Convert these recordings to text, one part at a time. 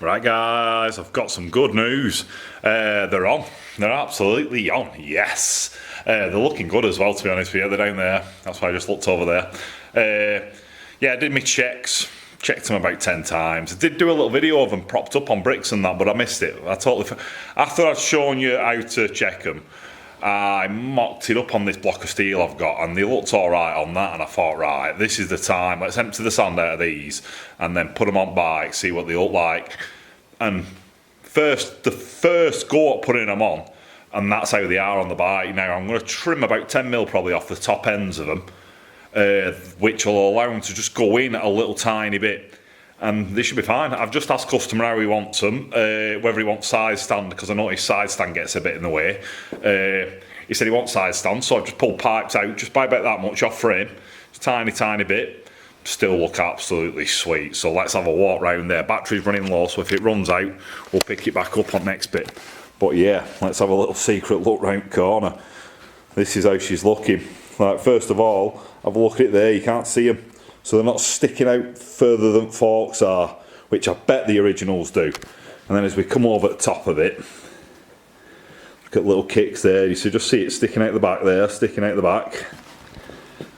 Right guys, I've got some good news. They're on. They're absolutely on, yes. They're looking good as well, to be honest with you. They're down there. That's why I just looked over there. Yeah, I did my checks. Checked them about 10 times. I did do a little video of them propped up on bricks and that, but I missed it. After I'd shown you how to check them, I mocked it up on this block of steel I've got, and they looked alright on that, and I thought, right, this is the time, let's empty the sand out of these and then put them on bike, see what they look like. And the first go at putting them on, and that's how they are on the bike. Now I'm going to trim about 10mm probably off the top ends of them, which will allow them to just go in a little tiny bit, and they should be fine. I've just asked customer how he wants them, whether he wants side stand, because I noticed side stand gets a bit in the way. He said he wants side stand, so I've just pulled pipes out, just by about that much off frame, just tiny bit, still look absolutely sweet. So let's have a walk round there. Battery's running low, so if it runs out, we'll pick it back up on next bit. But yeah, let's have a little secret look round corner. This is how she's looking. Like, first of all, have a look at it there, you can't see them. So they're not sticking out further than forks are, which I bet the originals do. And then as we come over the top of it, look at little kicks there. You should just see it sticking out the back there, sticking out the back.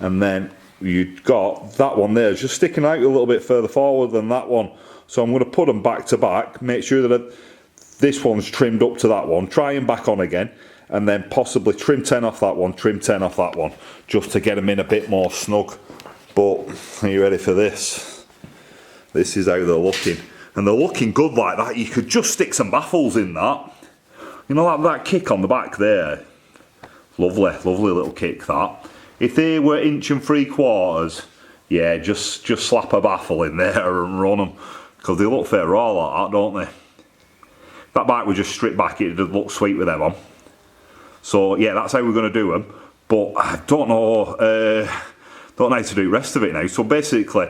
And then you've got that one there, just sticking out a little bit further forward than that one. So I'm going to put them back to back, make sure that this one's trimmed up to that one, try and back on again, and then possibly trim 10 off that one, trim 10 off that one, just to get them in a bit more snug. But are you ready for this? This is how they're looking, and they're looking good like that. You could just stick some baffles in that, you know, like that kick on the back there. Lovely little kick that. If they were 1 3/4, yeah, just slap a baffle in there and run them, because they look fair raw like that, don't they? If that bike was just stripped back, it'd look sweet with them on. So yeah, that's how we're going to do them. But I don't know how to do the rest of it now. So basically,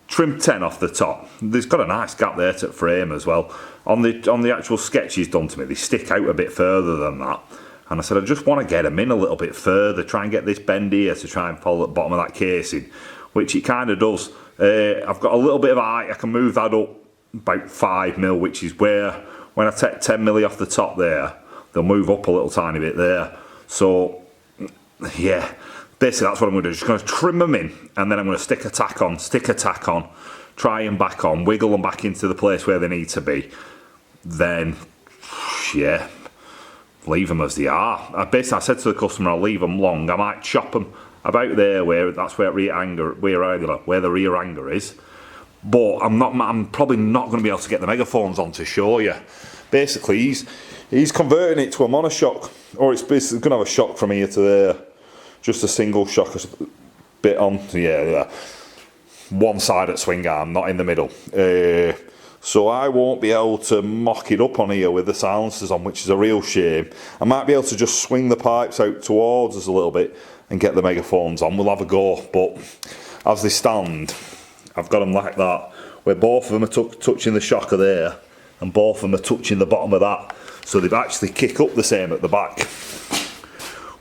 trim 10 off the top. There's got a nice gap there to frame as well. On the actual sketch he's done to me, they stick out a bit further than that. And I said, I just want to get them in a little bit further, try and get this bend here to try and follow at the bottom of that casing, which it kind of does. I've got a little bit of height, I can move that up about 5mm, which is where, when I take 10mm off the top there, they'll move up a little tiny bit there. So, yeah, basically that's what I'm going to do. Just going to trim them in, and then I'm going to stick a tack on, try and back on, wiggle them back into the place where they need to be. Then, yeah, leave them as they are. I said to the customer, I'll leave them long. I might chop them about there, where that's where the rear hanger is. But I'm probably not going to be able to get the megaphones on to show you. Basically, he's converting it to a monoshock, or it's basically going to have a shock from here to there. Just a single shock bit on, yeah, one side at swing arm, not in the middle. So I won't be able to mock it up on here with the silencers on, which is a real shame. I might be able to just swing the pipes out towards us a little bit and get the megaphones on. We'll have a go, but as they stand, I've got them like that, where both of them are touching the shocker there, and both of them are touching the bottom of that. So they've actually kick up the same at the back,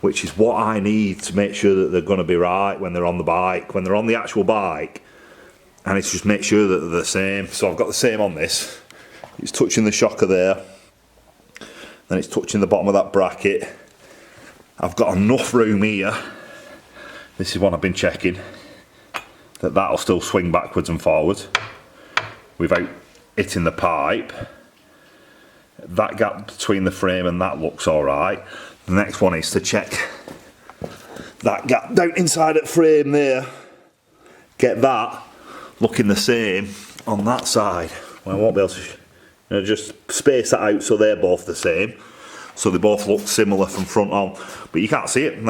which is what I need to make sure that they're going to be right when they're on the bike, when they're on the actual bike. And it's just make sure that they're the same. So I've got the same on this. It's touching the shocker there, then it's touching the bottom of that bracket. I've got enough room here, this is one I've been checking, that'll still swing backwards and forwards without hitting the pipe. That gap between the frame and that looks alright. The next one is to check that gap down inside that frame there. Get that looking the same on that side. Well, I won't be able to just space that out so they're both the same, so they both look similar from front on, but you can't see it, and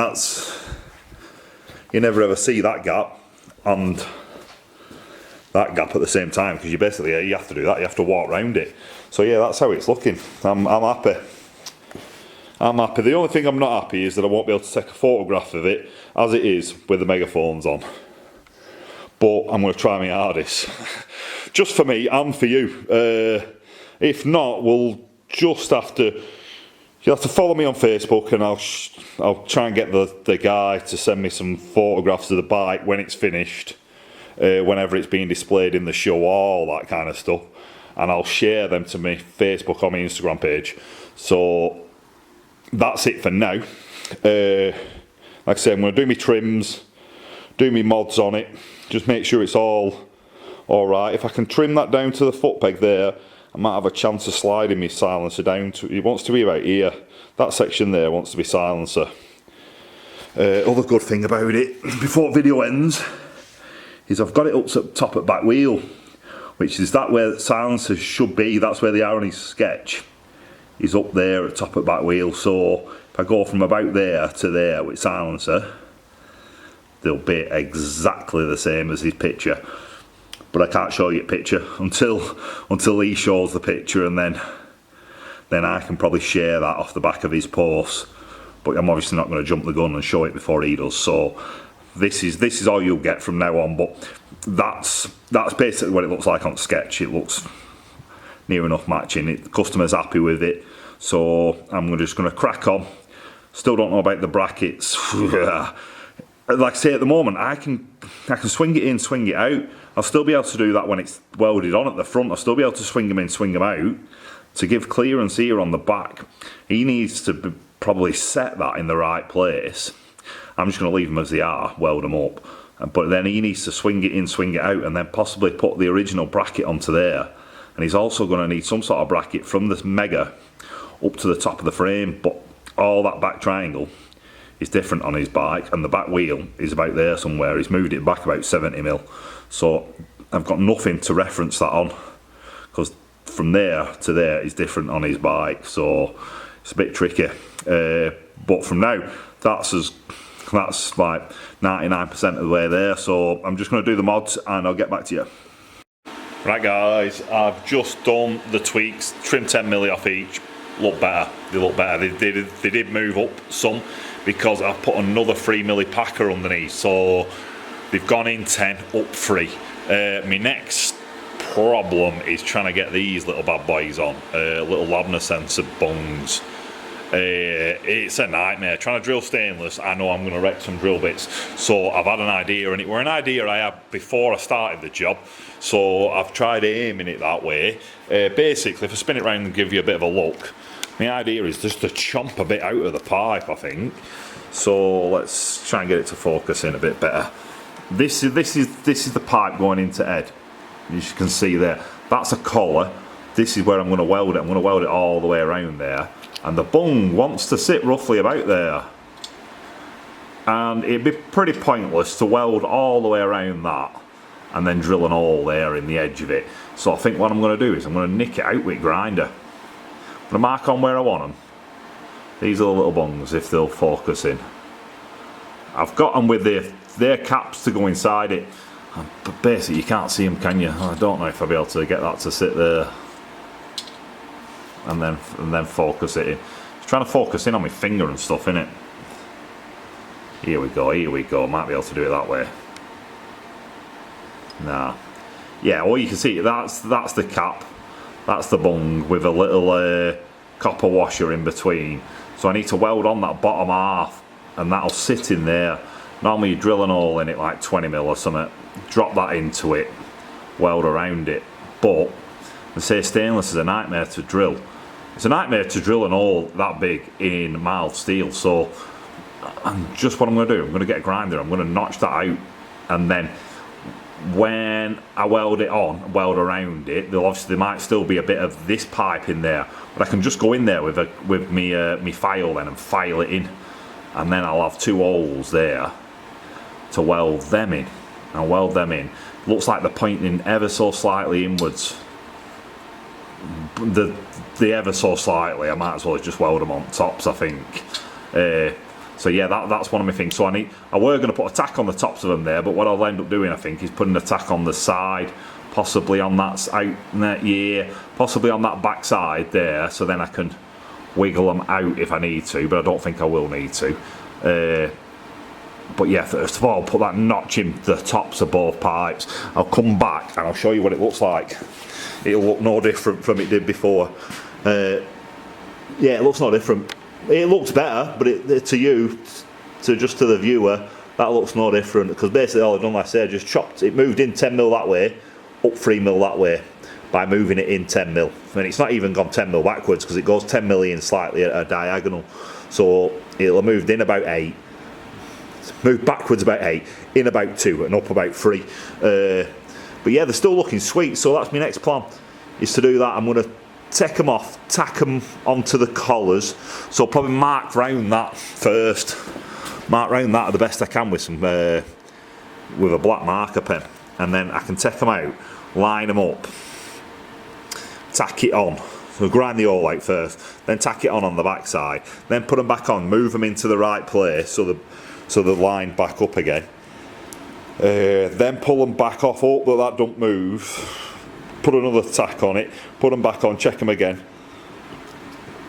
you never ever see that gap and that gap at the same time, because you have to do that, you have to walk around it. So yeah, that's how it's looking. I'm happy. The only thing I'm not happy is that I won't be able to take a photograph of it as it is with the megaphones on. But I'm going to try my hardest, just for me and for you. If not, we'll just have to. You'll have to follow me on Facebook, and I'll try and get the guy to send me some photographs of the bike when it's finished, whenever it's being displayed in the show, all that kind of stuff. and I'll share them to my Facebook or my Instagram page. So that's it for now. Like I say, I'm going to do my trims, do my mods on it, just make sure it's all right. If I can trim that down to the foot peg there, I might have a chance of sliding my silencer down to, it wants to be about here. That section there wants to be silencer. Other good thing about it, before the video ends, is I've got it up to the top at back wheel, which is that where the silencer should be. That's where they are on his sketch. He's up there at top at back wheel. So if I go from about there to there with silencer, they'll be exactly the same as his picture. But I can't show you a picture until he shows the picture, and then I can probably share that off the back of his post. But I'm obviously not going to jump the gun and show it before he does. So this is all you'll get from now on. But that's basically what it looks like on sketch. It looks near enough matching. The customer's happy with it. So I'm just going to crack on. Still don't know about the brackets. Like I say, at the moment I can swing it in, swing it out. I'll still be able to do that when it's welded on at the front. I'll still be able to swing them in, swing them out to give clearance here on the back. He needs to probably set that in the right place. I'm just going to leave them as they are, weld them up. But then he needs to swing it in, swing it out, and then possibly put the original bracket onto there. And he's also going to need some sort of bracket from this Mega up to the top of the frame. But all that back triangle is different on his bike, and the back wheel is about there somewhere. He's moved it back about 70mm. So I've got nothing to reference that on, because from there to there is different on his bike. So it's a bit tricky. But from now, that's like 99% of the way there. So I'm just going to do the mods and I'll get back to you. Right guys, I've just done the tweaks, trimmed 10mm off each. Look better, they look better. They did move up some because I've put another 3mm packer underneath. So they've gone in 10, up 3. My next problem is trying to get these little bad boys on, little lambda sensor bungs. It's a nightmare trying to drill stainless. I know I'm going to wreck some drill bits, so I've had an idea, and it were an idea I had before I started the job, so I've tried aiming it that way. Basically, if I spin it around and give you a bit of a look, my idea is just to chomp a bit out of the pipe, I think. So let's try and get it to focus in a bit better. This is the pipe going into Ed. As you can see there, that's a collar. This is where I'm going to weld it. I'm going to weld it all the way around there. And the bung wants to sit roughly about there. And it'd be pretty pointless to weld all the way around that and then drill an hole there in the edge of it. So I think what I'm going to do is I'm going to nick it out with a grinder. I'm going to mark on where I want them. These are the little bungs, if they'll focus in. I've got them with their caps to go inside it. But basically you can't see them, can you? I don't know if I'll be able to get that to sit there and then focus it in. Just trying to focus in on my finger and stuff, innit? Here we go, might be able to do it that way. Nah. Yeah, all you can see, that's the cap. That's the bung with a little copper washer in between. So I need to weld on that bottom half, and that'll sit in there. Normally you drill an hole in it like 20mm or something, drop that into it, weld around it. But they say stainless is a nightmare to drill. It's a nightmare to drill an hole that big in mild steel. So just what I'm going to do, I'm going to get a grinder, I'm going to notch that out, and then when I weld it on, weld around it, there might still be a bit of this pipe in there, but I can just go in there with me file then and file it in, and then I'll have 2 holes there to weld them in. I'll weld them in. Looks like they're pointing ever so slightly inwards. The ever so slightly. I might as well just weld them on tops, I think. So yeah, that's one of my things. So I were going to put a tack on the tops of them there, but what I'll end up doing, I think, is putting a tack on the side, possibly on that side, possibly on that back side there, so then I can wiggle them out if I need to, but I don't think I will need to. But yeah, first of all, put that notch in the tops of both pipes. I'll come back and I'll show you what it looks like. It'll look no different from it did before. Yeah, it looks no different. It looks better, but to you, to the viewer, that looks no different, because basically all I've done, like I said, just chopped. It moved in 10mm that way, up 3mm that way. by moving it in 10mm. And it's not even gone 10mm backwards, because it goes 10mm in slightly at a diagonal. So it'll have moved in about 8, moved backwards about 8, in about 2, and up about 3. But yeah, they're still looking sweet, so that's my next plan, is to do that. I'm going to take them off, tack them onto the collars, so I'll probably mark round that first. Mark round that the best I can with some with a black marker pen, and then I can take them out, line them up, tack it on. So grind the all out first, then tack it on the back side, then put them back on, move them into the right place so they're lined back up again. Then pull them back off, hope that don't move, put another tack on it, put them back on, check them again,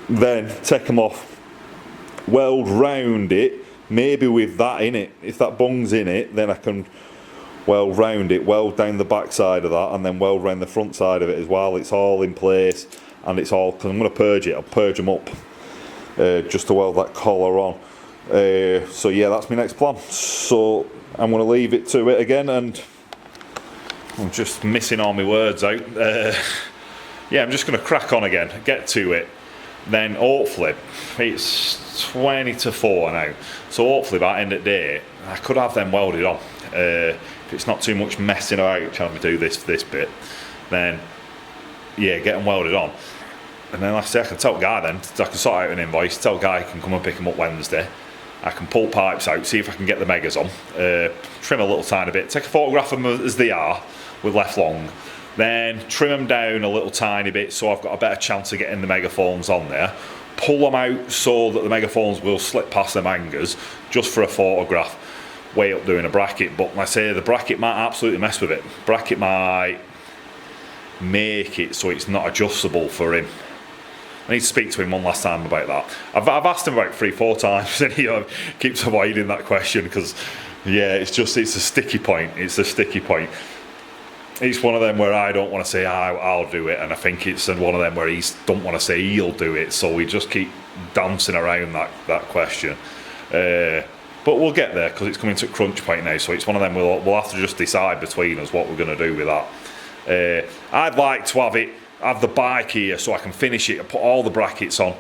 then take them off, weld round it, maybe with that in it. If that bung's in it, then I can weld round it, weld down the back side of that, and then weld round the front side of it as well. It's all in place, and it's all, because I'm going to purge it, I'll purge them up just to weld that collar on. So yeah, that's my next plan. So I'm going to leave it to it again, and I'm just missing all my words out. Yeah, I'm just going to crack on again, get to it. Then hopefully, it's 20 to 4 now, so hopefully by the end of the day I could have them welded on. If it's not too much messing about trying to do this bit, then yeah, get them welded on. And then like I say, I can tell the guy then, I can sort out an invoice, tell the guy he can come and pick them up Wednesday. I can pull pipes out, see if I can get the megas on, trim a little tiny bit, take a photograph of them as they are with left long, then trim them down a little tiny bit so I've got a better chance of getting the megaphones on there, pull them out so that the megaphones will slip past the hangers just for a photograph, way up doing a bracket. But like I say, the bracket might absolutely mess with it. Bracket might make it so it's not adjustable for him. I need to speak to him one last time about that. I've asked him about 3-4 times and he keeps avoiding that question because yeah, it's a sticky point. It's a sticky point. It's one of them where I don't want to say I'll do it, and I think it's one of them where he don't want to say he'll do it, so we just keep dancing around that question. But we'll get there because it's coming to a crunch point now, so it's one of them we'll have to just decide between us what we're going to do with that. I'd like to have the bike here so I can finish it, put all the brackets on,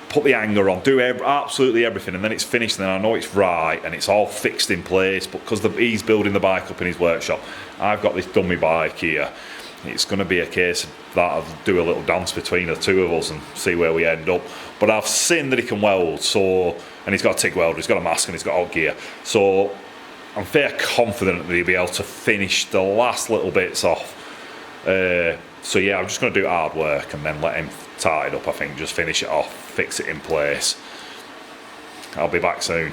put the hanger on, do absolutely everything, and then it's finished and then I know it's right and it's all fixed in place. But because he's building the bike up in his workshop, I've got this dummy bike here. It's going to be a case that I'll do a little dance between the two of us and see where we end up. But I've seen that he can weld, and he's got a TIG welder, he's got a mask and he's got hot gear, so I'm fairly confident that he'll be able to finish the last little bits off. So yeah, I'm just going to do hard work and then let him tie it up, I think, just finish it off, fix it in place. I'll be back soon.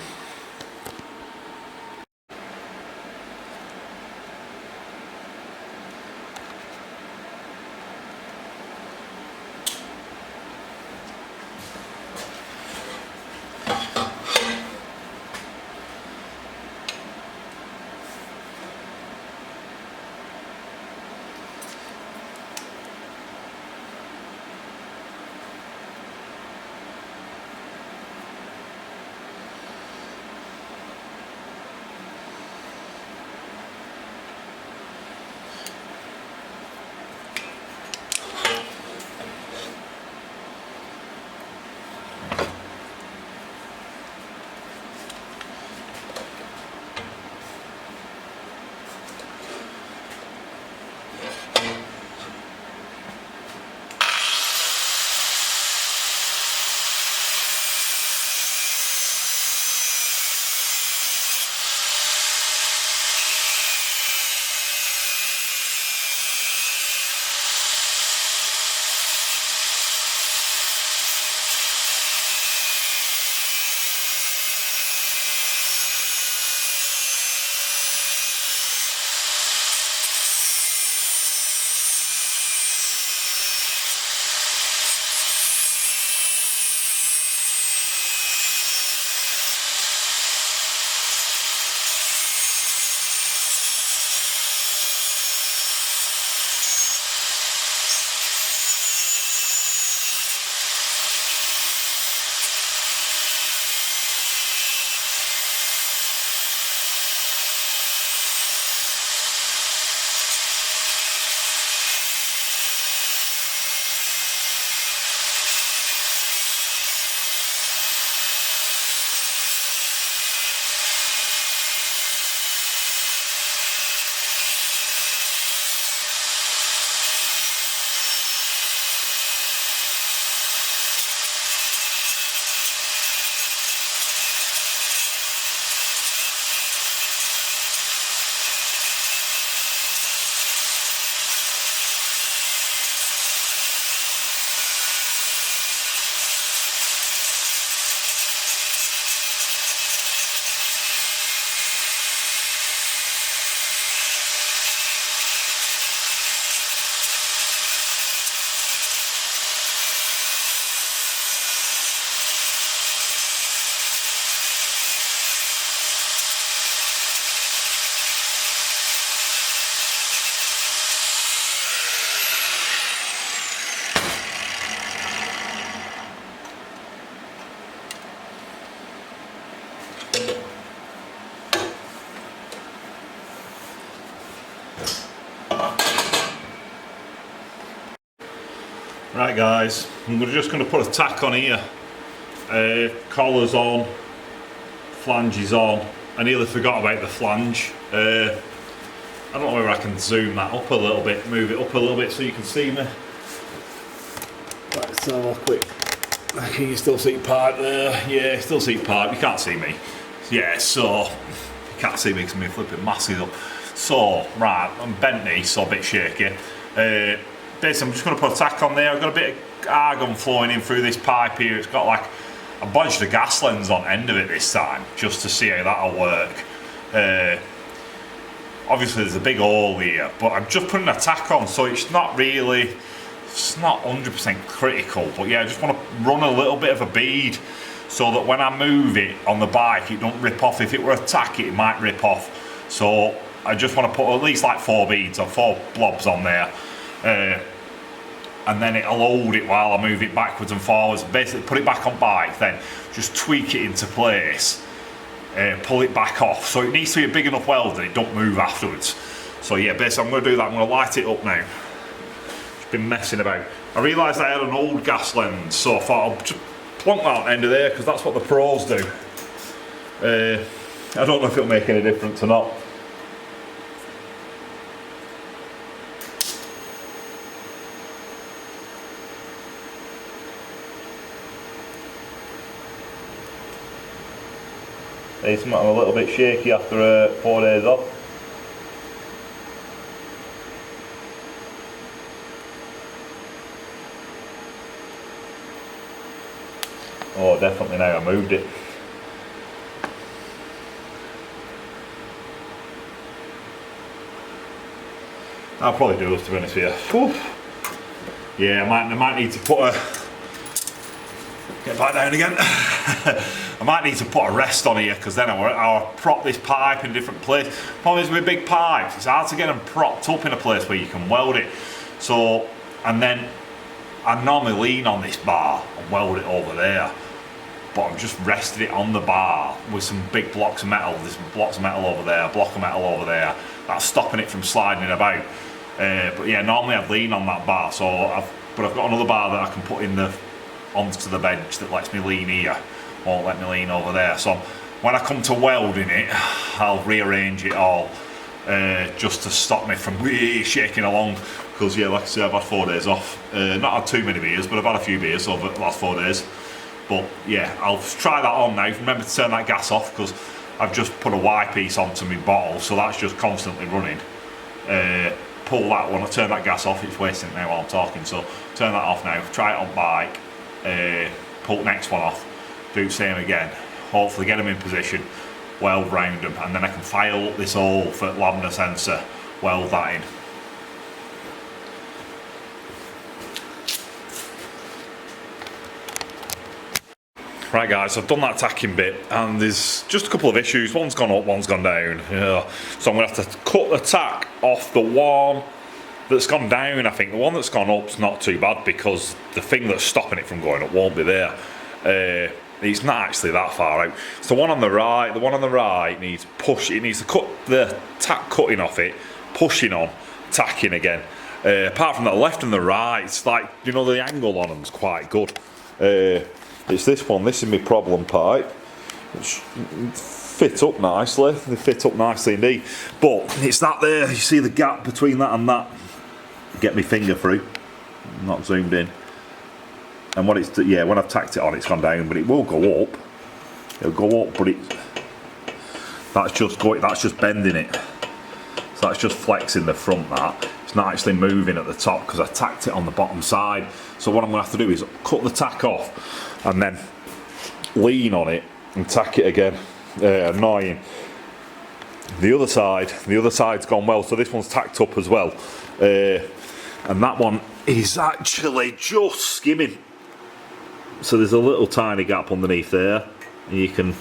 Right guys, I'm just going to put a tack on here. Collars on, flanges on. I nearly forgot about the flange. I don't know whether I can zoom that up a little bit, move it up a little bit so you can see me. Let's have a quick. Can you still see part there? Yeah, still see part. You can't see me. Yeah, so you can't see me because I'm flipping massive up. So, right, I'm bent knee, so a bit shaky. Basically, I'm just going to put a tack on there. I've got a bit of argon flowing in through this pipe here. It's got like a bunch of gas lens on the end of it this time, just to see how that'll work. Obviously, there's a big hole here, but I'm just putting a tack on, so it's not 100% critical. But yeah, I just want to run a little bit of a bead so that when I move it on the bike, it don't rip off. If it were a tack, it might rip off. So I just want to put at least like 4 beads or 4 blobs on there. And then it'll hold it while I move it backwards and forwards. Basically put it back on bike, then just tweak it into place, pull it back off. So it needs to be a big enough weld that it don't move afterwards. So yeah, basically I'm going to do that. I'm going to light it up now. Just been messing about. I realised I had an old gas lens, so I thought I'll just plonk that at the end of there because that's what the pros do. I don't know if it'll make any difference or not. I'm a little bit shaky after 4 days off. Oh, definitely now I moved it. I'll probably do this, to be honest with you. Whew. Yeah, I might need to put a... Get back down again. I might need to put a rest on here because then I'll prop this pipe in a different place. Problem is with big pipes, it's hard to get them propped up in a place where you can weld it. So, and then I normally lean on this bar and weld it over there. But I'm just resting it on the bar with some big blocks of metal. There's blocks of metal over there, a block of metal over there. That's stopping it from sliding about. But yeah, normally I'd lean on that bar. So I've got another bar that I can put in onto the bench that lets me lean here. Won't let me lean over there. So when I come to welding it, I'll rearrange it all just to stop me from really shaking along. Because yeah, like I said, I've had 4 days off. Not had too many beers, but I've had a few beers over the last 4 days. But yeah, I'll try that on now. Remember to turn that gas off because I've just put a Y piece onto my bottle, so that's just constantly running. Pull that one, turn that gas off. It's wasting it now while I'm talking, so turn that off now. Try it on bike. Pull the next one off. Do the same again. Hopefully get them in position, weld round them, and then I can file up this hole for lambda sensor, weld that in. Right guys, I've done that tacking bit and there's just a couple of issues. One's gone up, one's gone down. Yeah. So I'm going to have to cut the tack off the one that's gone down. I think the one that's gone up's not too bad because the thing that's stopping it from going up won't be there. It's not actually that far out. So the one on the right needs push. It needs to cut the tack cutting off it, pushing on, tacking again. Apart from the left and the right, it's like, you know, the angle on them's quite good. It's this one. This is my problem pipe, which fit up nicely. They fit up nicely indeed. But it's that there. You see the gap between that and that. Get my finger through. I'm not zoomed in. And when I've tacked it on, it's gone down, but it will go up. It'll go up, but that's just bending it. So that's just flexing the front. It's not actually moving at the top because I tacked it on the bottom side. So what I'm going to have to do is cut the tack off and then lean on it and tack it again. Annoying. The other side's gone well, so this one's tacked up as well. And that one is actually just skimming. So there's a little tiny gap underneath there. And you can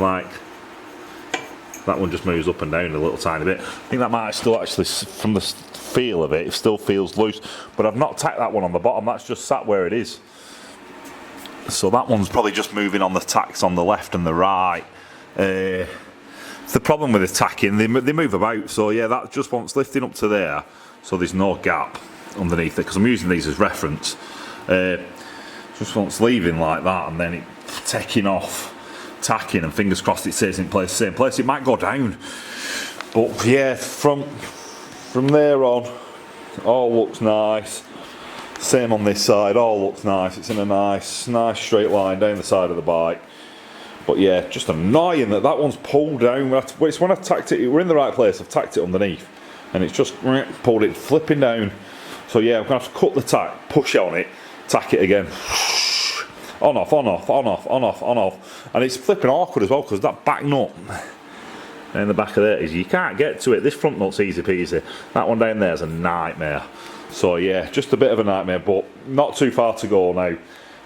that one just moves up and down a little tiny bit. I think that might still actually, from the feel of it still feels loose. But I've not tacked that one on the bottom, that's just sat where it is. So that one's probably just moving on the tacks on the left and the right. The problem with the tacking, they move about. So yeah, that just wants lifting up to there. So there's no gap underneath it, because I'm using these as reference. Just once leaving like that and then it taking off, tacking, and fingers crossed it stays in place, same place. It might go down, but yeah, from there on, all looks nice. Same on this side, all looks nice. It's in a nice straight line down the side of the bike. But yeah, just annoying that one's pulled down. It's when I tacked it, we're in the right place. I've tacked it underneath, and it's just pulled it flipping down. So yeah, I'm gonna have to cut the tack, push on it, tack it again. On off, on off, on off, on off, on off. And it's flipping awkward as well because that back nut in the back of there is you can't get to it. This front nut's easy peasy. That one down there is a nightmare. So yeah, just a bit of a nightmare, but not too far to go now.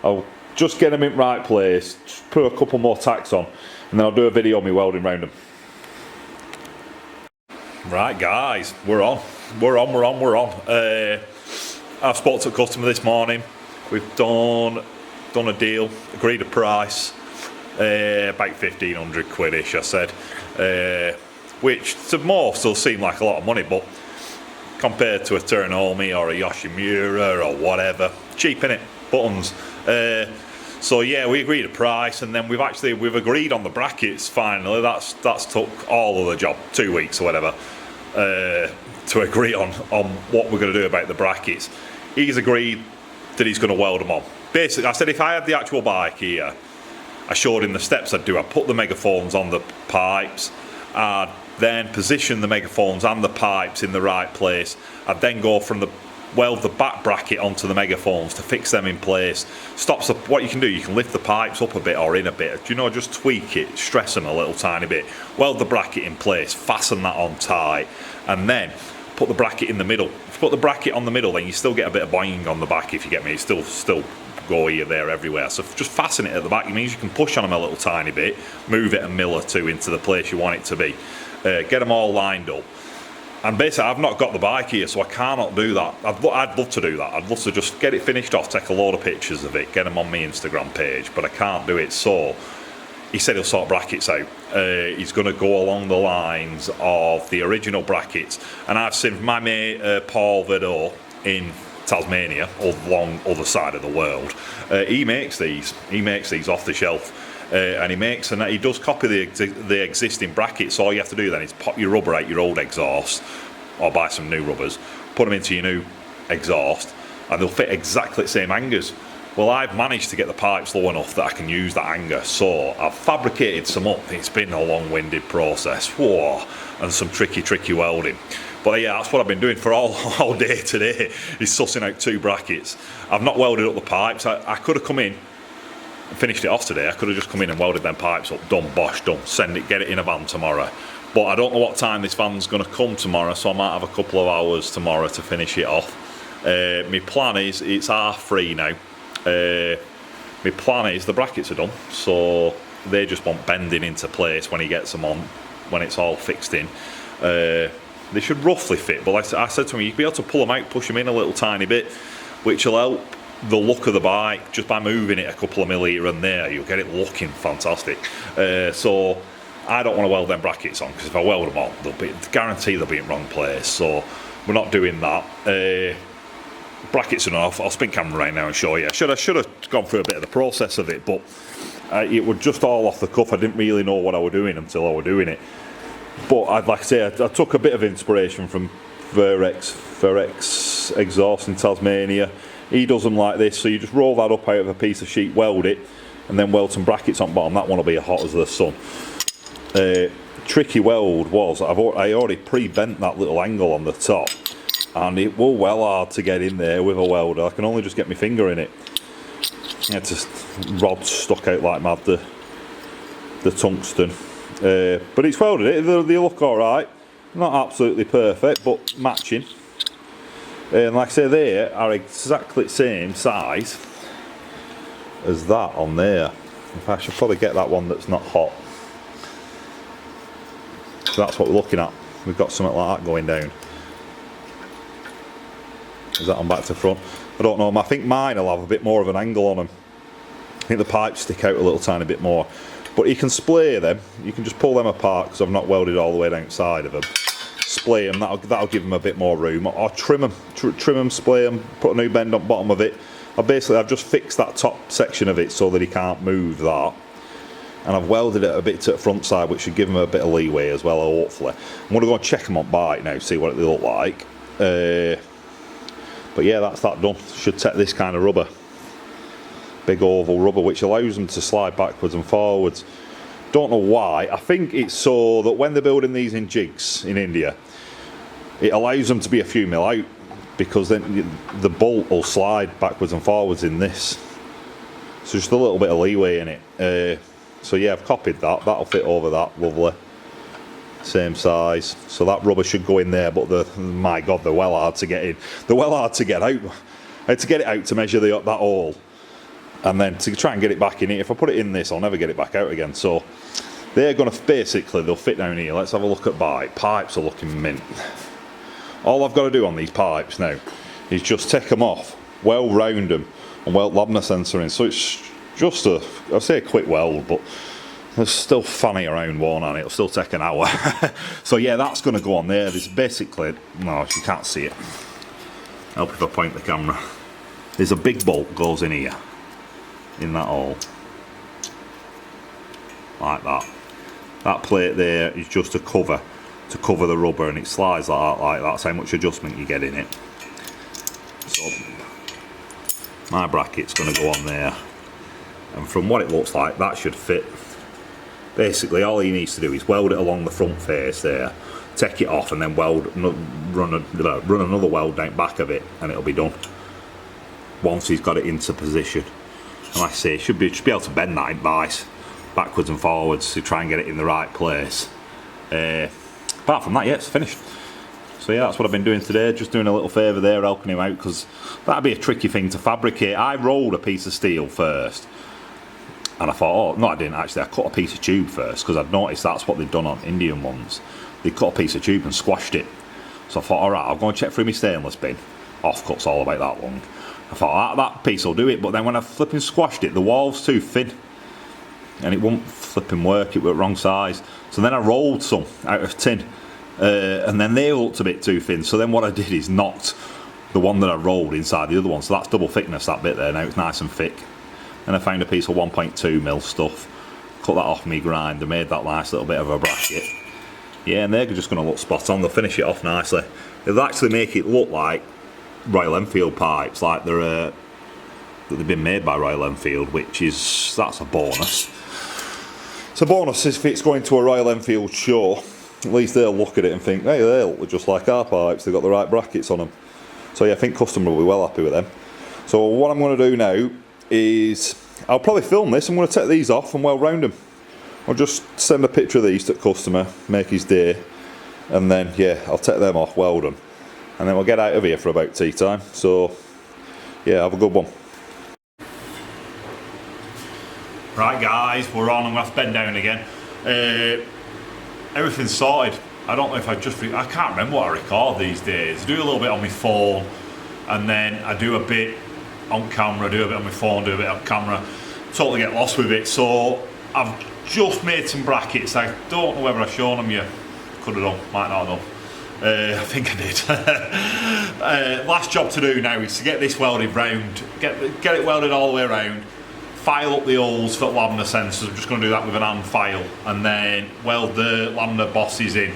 I'll just get them in right place, just put a couple more tacks on, and then I'll do a video on me welding round them. Right guys, we're on. I've spoke to a customer this morning. We've done a deal, agreed a price, about 1,500 quid-ish, I said, which to most still seem like a lot of money, but compared to a Turnholme or a Yoshimura or whatever, cheap innit, buttons. So yeah, we agreed a price, and then we've agreed on the brackets finally. That's took all of the job, 2 weeks or whatever, to agree on what we're going to do about the brackets. He's agreed that he's going to weld them on. Basically, I said if I had the actual bike here, I showed him the steps I'd do. I'd put the megaphones on the pipes, I'd then position the megaphones and the pipes in the right place. I'd then go from weld the back bracket onto the megaphones to fix them in place. What you can do, you can lift the pipes up a bit or in a bit. Do you know, just tweak it, stress them a little tiny bit. Weld the bracket in place, fasten that on tight, and then put the bracket in the middle. If you put the bracket on the middle, then you still get a bit of boing on the back, if you get me. It's still go here, there, everywhere. So just fasten it at the back. It means you can push on them a little tiny bit, move it a mil or two into the place you want it to be. Get them all lined up. And basically, I've not got the bike here, so I cannot do that. I'd love to do that. I'd love to just get it finished off, take a load of pictures of it, get them on my Instagram page, but I can't do it. So he said he'll sort brackets out. He's going to go along the lines of the original brackets. And I've seen my mate Paul Verdeau in Tasmania, along the other side of the world. He makes these. He makes these off the shelf. And he does copy the existing brackets. So all you have to do then is pop your rubber out your old exhaust, or buy some new rubbers, put them into your new exhaust, and they'll fit exactly the same hangers. Well, I've managed to get the pipes low enough that I can use that hanger, so I've fabricated some up. It's been a long-winded process, whoa, and some tricky welding. But yeah, that's what I've been doing for all day today, is sussing out 2 brackets. I've not welded up the pipes. I could have come in and finished it off today. I could have just come in and welded them pipes up, done, bosh, done, get it in a van tomorrow. But I don't know what time this van's going to come tomorrow, so I might have a couple of hours tomorrow to finish it off. My plan is, it's 3:30 now. My plan is the brackets are done, so they just want bending into place when he gets them on, when it's all fixed in. They should roughly fit, but I said to him, you'd be able to pull them out, push them in a little tiny bit, which will help the look of the bike. Just by moving it a couple of mil here and there, you'll get it looking fantastic. So I don't want to weld them brackets on, because if I weld them on, guarantee they'll be in wrong place, so we're not doing that. Brackets are off. I'll spin camera right now and show you. I should have gone through a bit of the process of it, but it was just all off the cuff. I didn't really know what I was doing until I was doing it. But like I say, I took a bit of inspiration from Verex exhaust in Tasmania. He does them like this, so you just roll that up out of a piece of sheet, weld it, and then weld some brackets on bottom. That one will be hot as the sun. Tricky weld was, I already pre-bent that little angle on the top, and it was well hard to get in there with a welder. I can only just get my finger in it. It's rods stuck out like mad, the tungsten. But it's welded it, they look alright. Not absolutely perfect, but matching. And like I say, they are exactly the same size as that on there. In fact, I should probably get that one that's not hot. So that's what we're looking at. We've got something like that going down. Is that on back to front? I don't know. I think mine will have a bit more of an angle on them. I think the pipes stick out a little tiny bit more. But you can splay them. You can just pull them apart, because I've not welded all the way down side of them. Splay them. That'll give them a bit more room. Or trim them. Trim them, splay them, put a new bend on bottom of it. I've just fixed that top section of it so that he can't move that, and I've welded it a bit to the front side, which should give him a bit of leeway as well, hopefully. I'm going to go and check them on bike now, see what they look like. But yeah, that's that done. Should take this kind of rubber, big oval rubber, which allows them to slide backwards and forwards. Don't know why. I think it's so that when they're building these in jigs in India, it allows them to be a few mil out, because then the bolt will slide backwards and forwards in this. So just a little bit of leeway in it. So yeah, I've copied that. That'll fit over that, lovely. Same size. So that rubber should go in there, but my God, they're well hard to get in. They're well hard to get out. I had to get it out to measure that hole, and then to try and get it back in here. If I put it in this, I'll never get it back out again. So they're going to, basically, they'll fit down here. Let's have a look at bike. Pipes are looking mint. All I've got to do on these pipes now is just take them off, weld round them, and weld lambda sensor in. So it's just I'll say a quick weld, but there's still fanny around one on it. It'll still take an hour. So yeah, that's going to go on there. There's basically, no, you can't see it. Help if I point the camera. There's a big bolt goes in here, in that hole, like that. That plate there is just a cover to cover the rubber, and it slides like that. That's how much adjustment you get in it. So my bracket's going to go on there, and from what it looks like, that should fit. Basically, all he needs to do is weld it along the front face there, take it off, and then run another weld down back of it, and it'll be done. Once he's got it into position, and like I say, should be able to bend that in vice backwards and forwards to try and get it in the right place. Apart from that, yeah, it's finished. So yeah, that's what I've been doing today, just doing a little favour there, helping him out, because that'd be a tricky thing to fabricate. I rolled a piece of steel first, and I thought, oh, no I didn't actually, I cut a piece of tube first, because I'd noticed that's what they'd done on Indian ones. They cut a piece of tube and squashed it. So I thought, alright, I'll go and check through my stainless bin. Offcut's all about that long. I thought, that piece will do it, but then when I flipping squashed it, the wall's too thin, and it won't flipping work, it was wrong size. So then I rolled some out of tin, and then they looked a bit too thin. So then what I did is knocked the one that I rolled inside the other one. So that's double thickness, that bit there. Now it's nice and thick. And I found a piece of 1.2 mil stuff, cut that off me grinder, made that nice little bit of a bracket. Yeah, and they're just going to look spot on. They'll finish it off nicely. They'll actually make it look like Royal Enfield pipes, like they've been made by Royal Enfield, that's a bonus. It's a bonus if it's going to a Royal Enfield show. At least they'll look at it and think, hey, they look just like our pipes, they've got the right brackets on them. So yeah, I think customer will be well happy with them. So what I'm going to do now is, I'll probably film this. I'm going to take these off and weld round them. I'll just send a picture of these to the customer, make his day, and then yeah, I'll take them off, weld them, and then we'll get out of here for about tea time. So yeah, have a good one. Right guys, we're on. I'm going to have to bend down again. Everything's sorted. I don't know if I can't remember what I record these days. I do a little bit on my phone, and then I do a bit on camera, do a bit on my phone, do a bit on camera. Totally get lost with it. So I've just made some brackets. I don't know whether I've shown them you. Could have done, might not have done. I think I did. Last job to do now is to get this welded round, get it welded all the way around, file up the holes for lambda sensors. I'm just going to do that with an hand file, and then weld the lambda bosses in,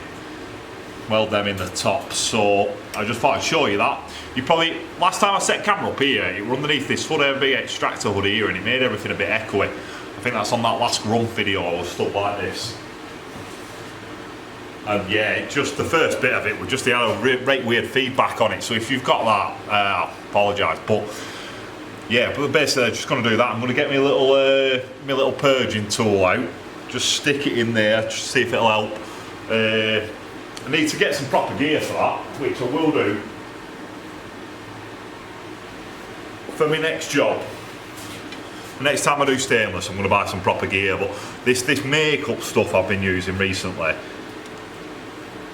weld them in the top. So I just thought I'd show you that. You probably, last time I set camera up here, it was underneath this hood, a big extractor hood here, and it made everything a bit echoey. I think that's on that last run video. I was stuck like this. And yeah, just the first bit of it was just, they had a great weird feedback on it. So if you've got that, I apologise. But yeah, but basically I'm just going to do that. I'm going to get my little purging tool out, just stick it in there, just see if it'll help. I need to get some proper gear for that, which I will do for my next job. The next time I do stainless, I'm going to buy some proper gear. But this makeup stuff I've been using recently,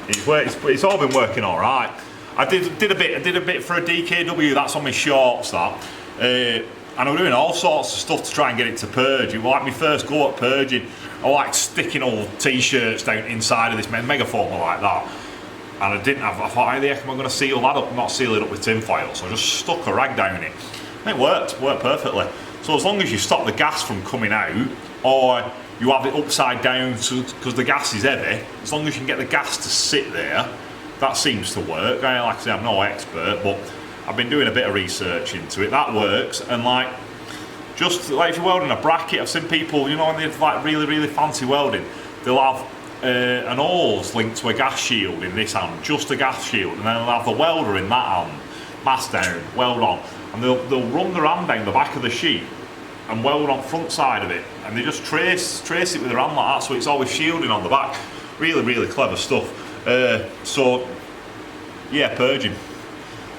it's all been working all right. I did a bit for a DKW. That's on my shorts. That. And I'm doing all sorts of stuff to try and get it to purge. It was like my first go at purging. I like sticking all t-shirts down inside of this megafoam like that. And I thought, how the heck am I going to seal that up? Not seal it up with tin foil. So I just stuck a rag down it. It worked perfectly. So as long as you stop the gas from coming out, or you have it upside down because the gas is heavy, as long as you can get the gas to sit there, that seems to work. Like I say, I'm no expert, but I've been doing a bit of research into it. That works, and like, just like if you're welding a bracket, I've seen people, you know, when they're like really fancy welding, they'll have an hose linked to a gas shield in this hand, just a gas shield, and then they'll have the welder in that hand, mask down, weld on, and they'll run their hand down the back of the sheet and weld on front side of it, and they just trace it with their hand like that, so it's always shielding on the back. Really clever stuff. So yeah, purging,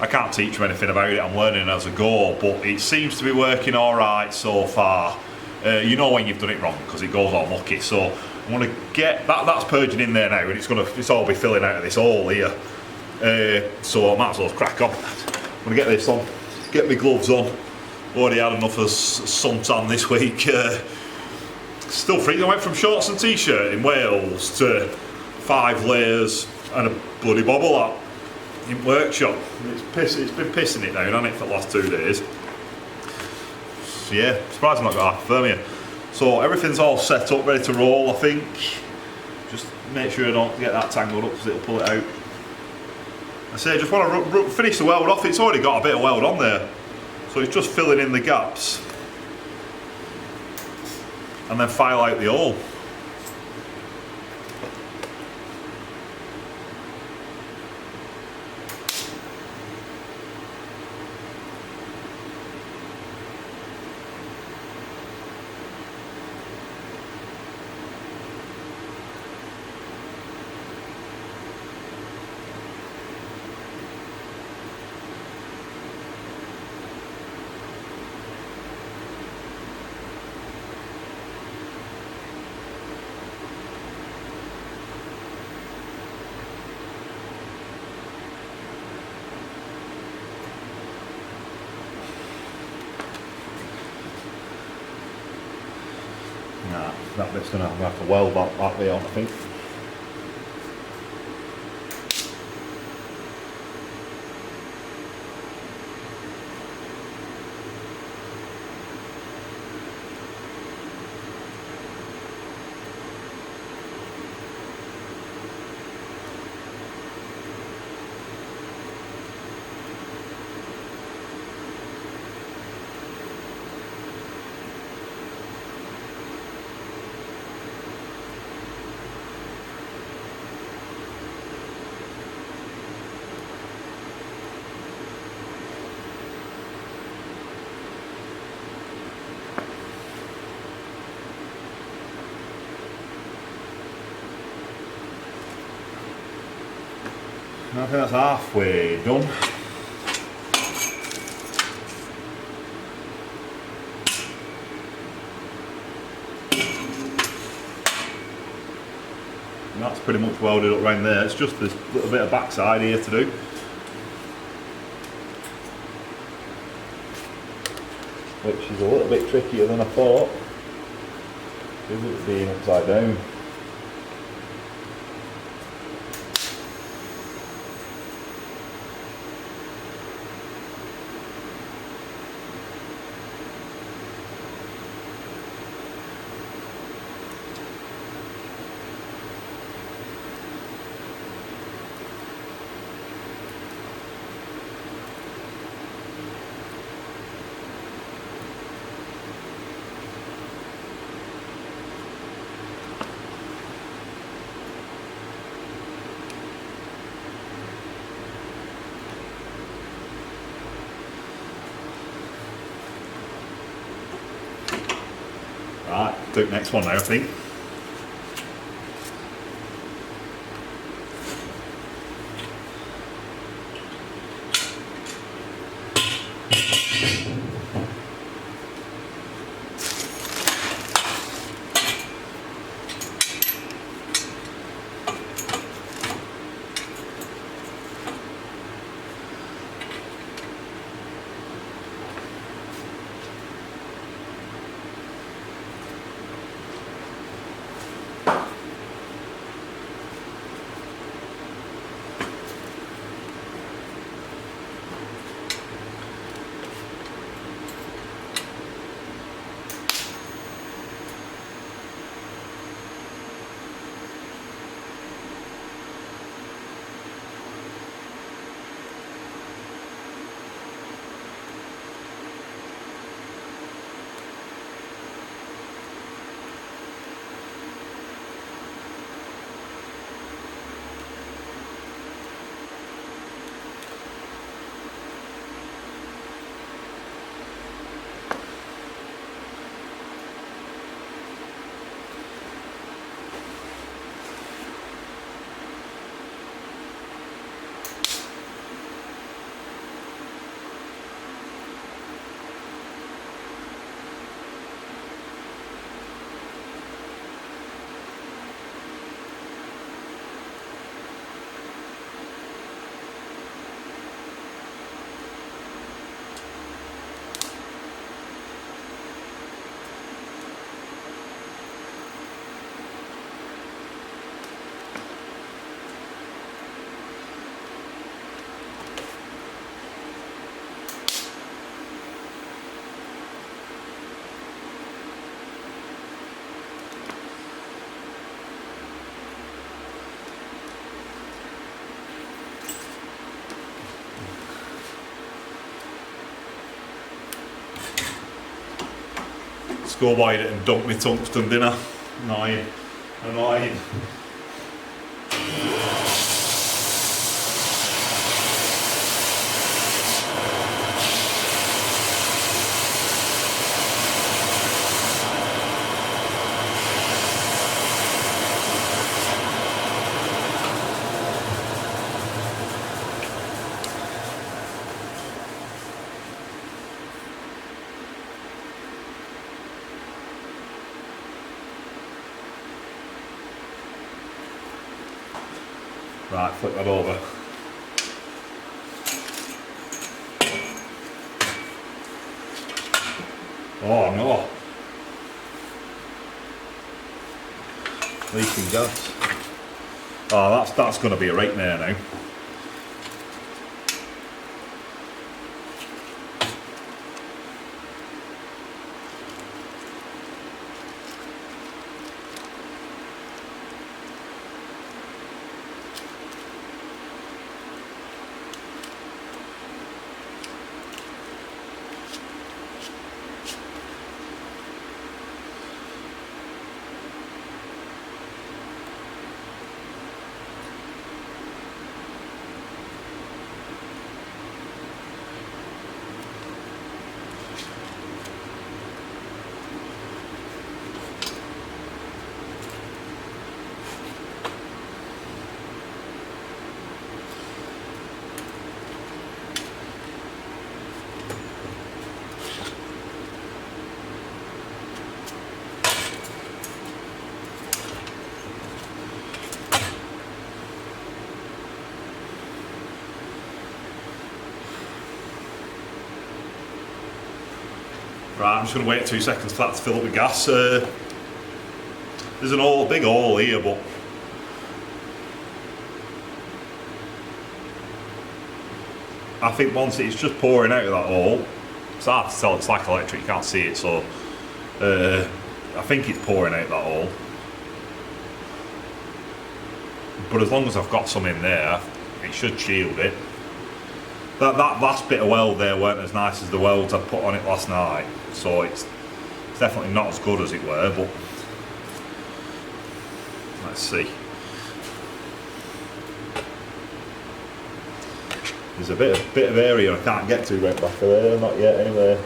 I can't teach you anything about it, I'm learning as I go, but it seems to be working alright so far. You know when you've done it wrong because it goes all mucky, so I'm going to get that's purging in there now, and it's all be filling out of this hole here. So I might as well crack on. I'm going to get this on, get my gloves on. Already had enough of suntan this week. Still freezing. I went from shorts and t-shirt in Wales to 5 layers and a bloody bobble up in workshop. It's been pissing it down, hasn't it, for the last 2 days. So yeah, surprised I'm not got half firm here. So everything's all set up, ready to roll, I think. Just make sure I don't get that tangled up because it'll pull it out. I say I just want to finish the weld off. It's already got a bit of weld on there, so it's just filling in the gaps and then file out the hole. Nah, that bit's going to have to weld that bit on, I think. I think that's halfway done. And that's pretty much welded up around there. It's just this little bit of backside here to do. Which is a little bit trickier than I thought, with it being upside down. Right, do the next one now, I think. go wide it and dump my tungsten dinner. Annoying. Annoying. Right, flip that over. Oh no. Leaking gas. Oh, that's going to be a nightmare now. Right, I'm just going to wait 2 seconds for that to fill up with gas. There's a big hole here, but I think once it's just pouring out of that hole, it's hard to tell, it's like electric, you can't see it, so I think it's pouring out that hole. But as long as I've got some in there, it should shield it. That last bit of weld there weren't as nice as the welds I put on it last night, so it's definitely not as good as it were, but let's see. There's a bit of area I can't get to right back there, not yet anyway.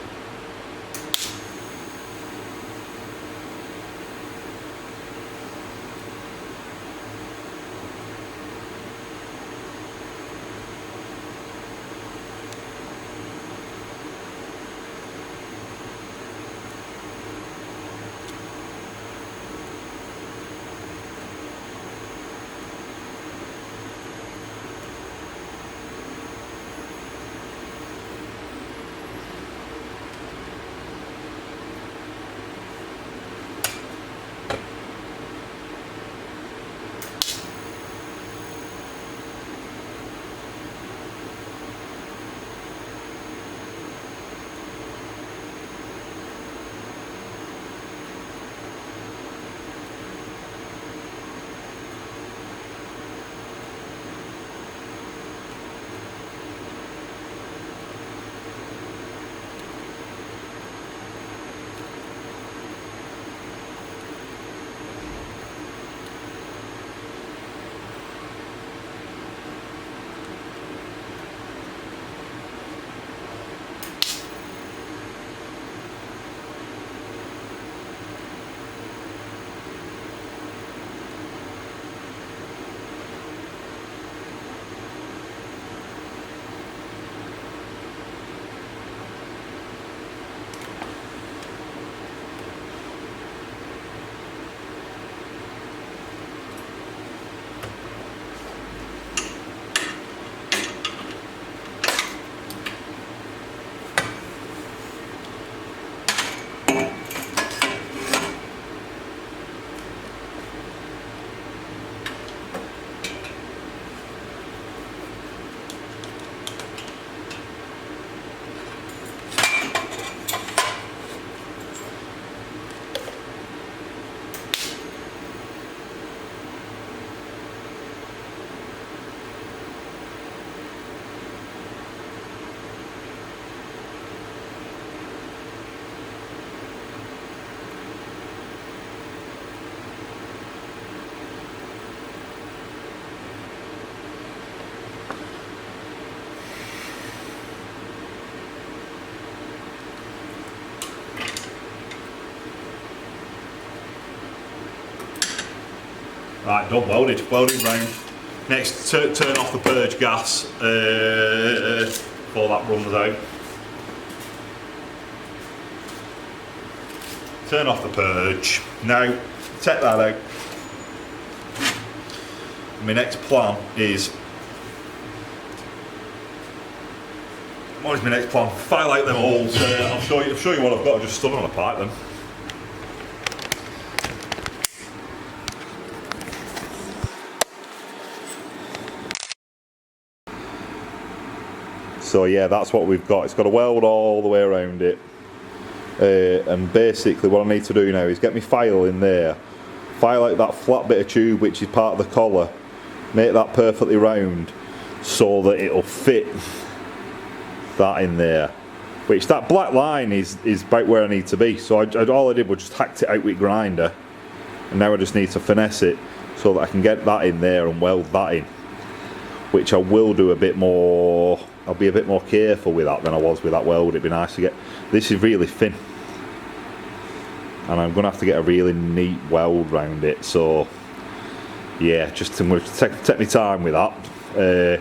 Right, done, welded round. Next, turn off the purge gas before that runs out. Turn off the purge. Now, take that out. My next plan is, what is my next plan? File out them holes. I'll show you what I've got. I've just stood on a pipe then. So yeah, that's what we've got. It's got a weld all the way around it. And basically what I need to do now is get my file in there, file out that flat bit of tube which is part of the collar, make that perfectly round so that it'll fit that in there, which that black line is about where I need to be. So all I did was just hacked it out with grinder, and now I just need to finesse it so that I can get that in there and weld that in, which I will do a bit more. I'll be a bit more careful with that than I was with that weld. It'd be nice to get, this is really thin and I'm going to have to get a really neat weld round it. So yeah, just to take my time with that.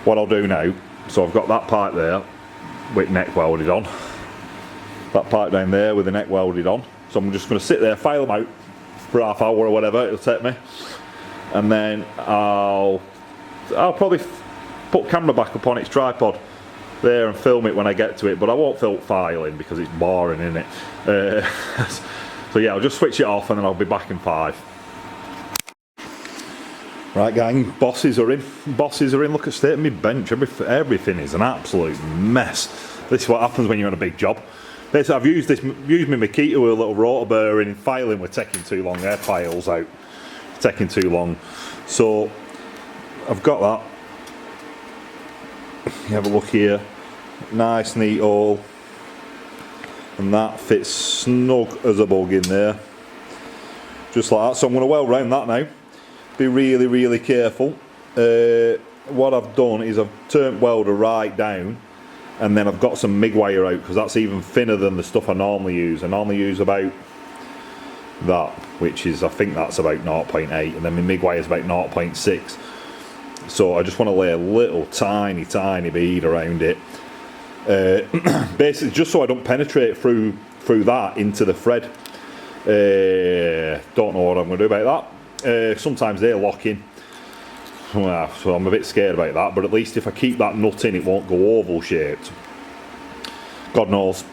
What I'll do now, so I've got that pipe there with neck welded on, that pipe down there with the neck welded on, so I'm just going to sit there, file them out for half hour or whatever it'll take me, and then I'll probably put camera back up on its tripod there and film it when I get to it, but I won't film filing because it's boring, isn't it? So yeah, I'll just switch it off and then I'll be back in 5. Right gang, bosses are in. Look at the state of my bench. Everything is an absolute mess. This is what happens when you're on a big job. Basically, I've used my Makita with a little rotor bearing, and filing we're taking too long. Air files out, taking too long. So I've got that. You have a look here, nice neat hole, and that fits snug as a bug in there, just like that. So I'm going to weld round that now. Be really careful. What I've done is I've turned welder right down, and then I've got some MIG wire out because that's even thinner than the stuff I normally use. I normally use about that, which is, I think that's about 0.8, and then my MIG wire is about 0.6. So I just want to lay a little tiny bead around it, basically just so I don't penetrate through that into the thread. Don't know what I'm going to do about that. Sometimes they lock in, well, so I'm a bit scared about that, but at least if I keep that nut in it won't go oval shaped. God knows.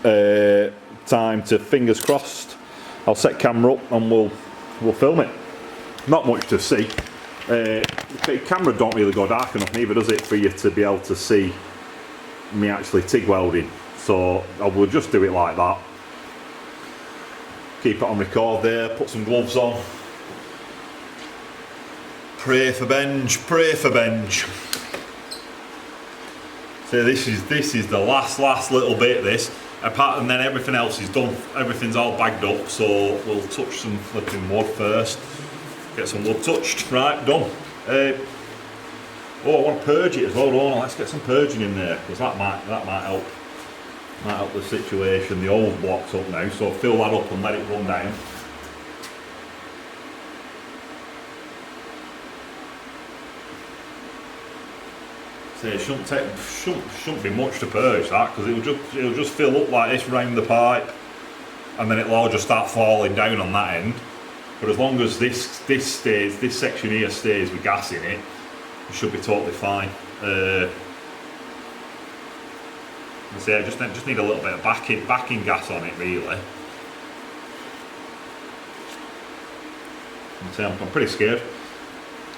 Time to, fingers crossed, I'll set camera up and we'll film it. Not much to see. The camera don't really go dark enough neither, does it, for you to be able to see me actually TIG welding, so I will just do it like that. Keep it on record there, put some gloves on. Pray for Benj. So this is the last little bit, this, apart, and then everything else is done. Everything's all bagged up, so we'll touch some flipping wood first. Get some wood touched. Right, done. I want to purge it as well, don't I? Let's get some purging in there, because that might help. Might help the situation. The old block's up now, so fill that up and let it run down. So it shouldn't be much to purge that, because it'll just fill up like this round the pipe, and then it'll all just start falling down on that end. But as long as this section here stays with gas in it, it should be totally fine. So I just need a little bit of backing gas on it, really. I'm pretty scared.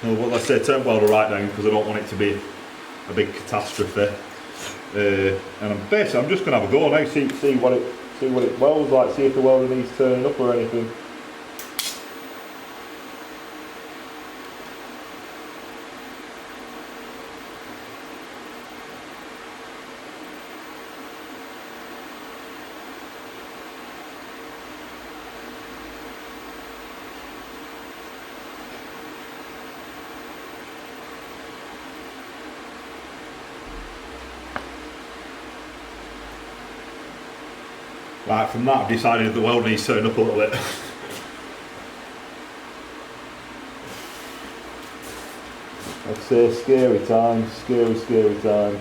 Well, let's say turn welder right down because I don't want it to be a big catastrophe. And I'm just going to have a go now, see what it welds like, see if the welder needs turning up or anything. Right, from that I've decided the weld needs turning up a little bit. I'd say scary times, scary times.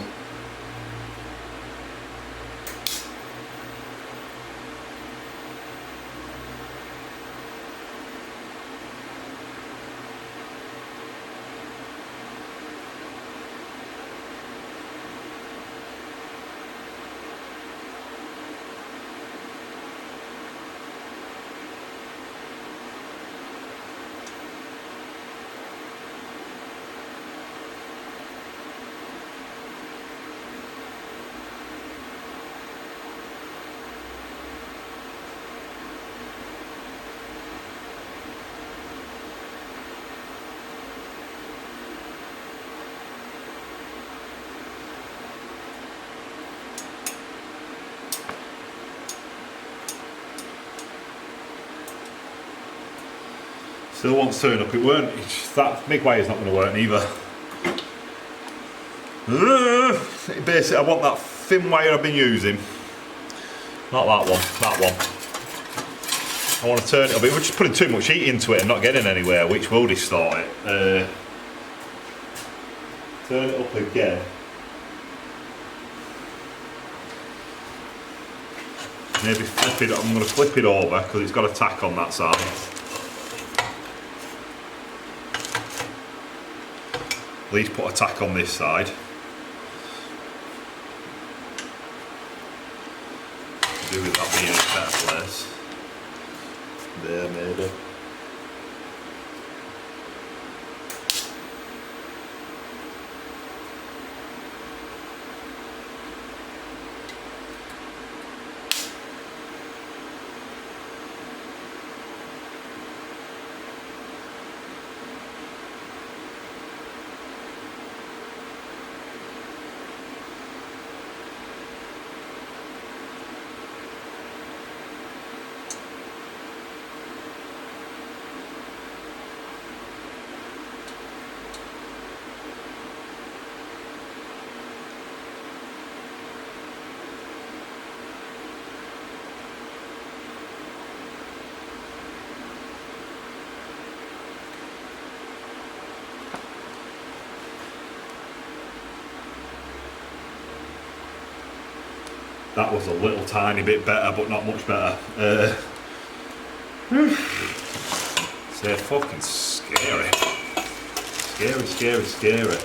Still wants to turn up, it weren't, that big wire's not going to work either. Basically I want that thin wire I've been using, not that one, that one. I want to turn it up, we're just putting too much heat into it and not getting anywhere, which will distort it. Turn it up again. Maybe flip it, I'm going to flip it over because it's got a tack on that side. At least put a tack on this side. Do with that being in a better place. There, maybe. That was a little tiny bit better, but not much better. So fucking scary. Scary.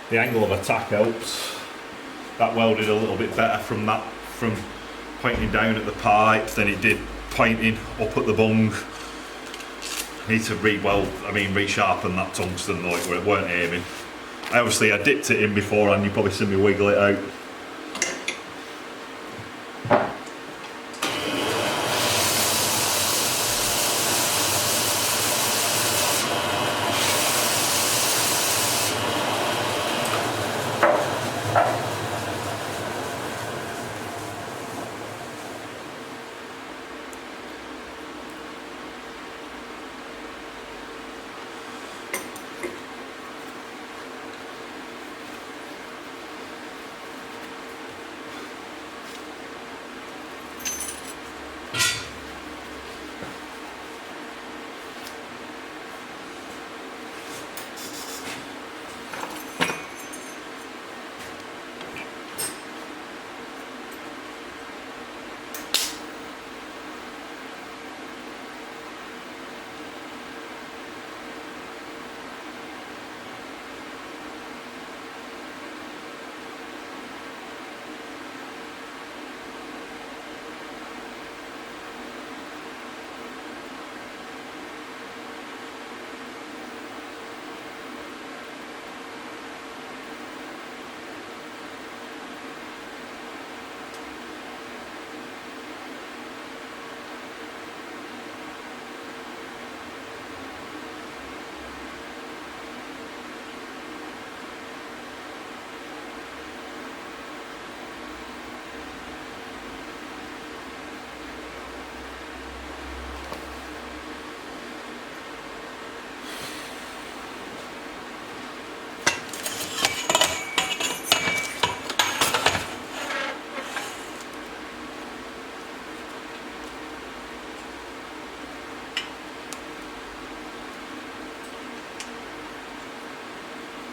The angle of attack helps. That welded a little bit better from pointing down at the pipe than it did pointing up at the bung. Need to resharpen that tungsten though, it weren't aiming. Obviously I dipped it in before and you probably seen me wiggle it out.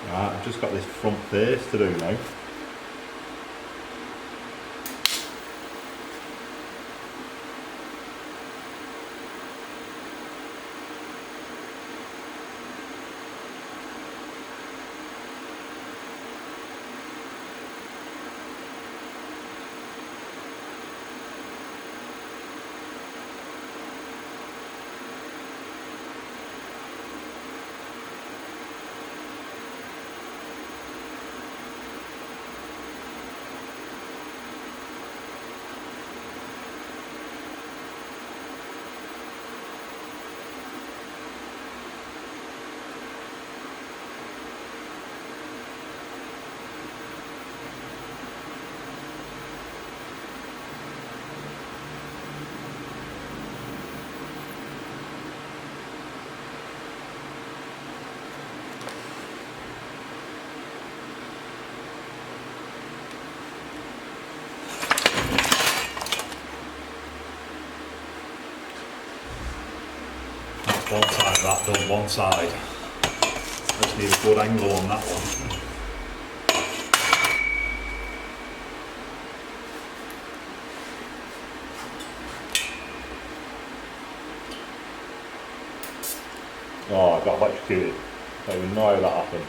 Right, I've just got this front face to do now. One side that done, one side. I just need a good angle on that one. Oh, I got electrocuted. I don't even know how that happened.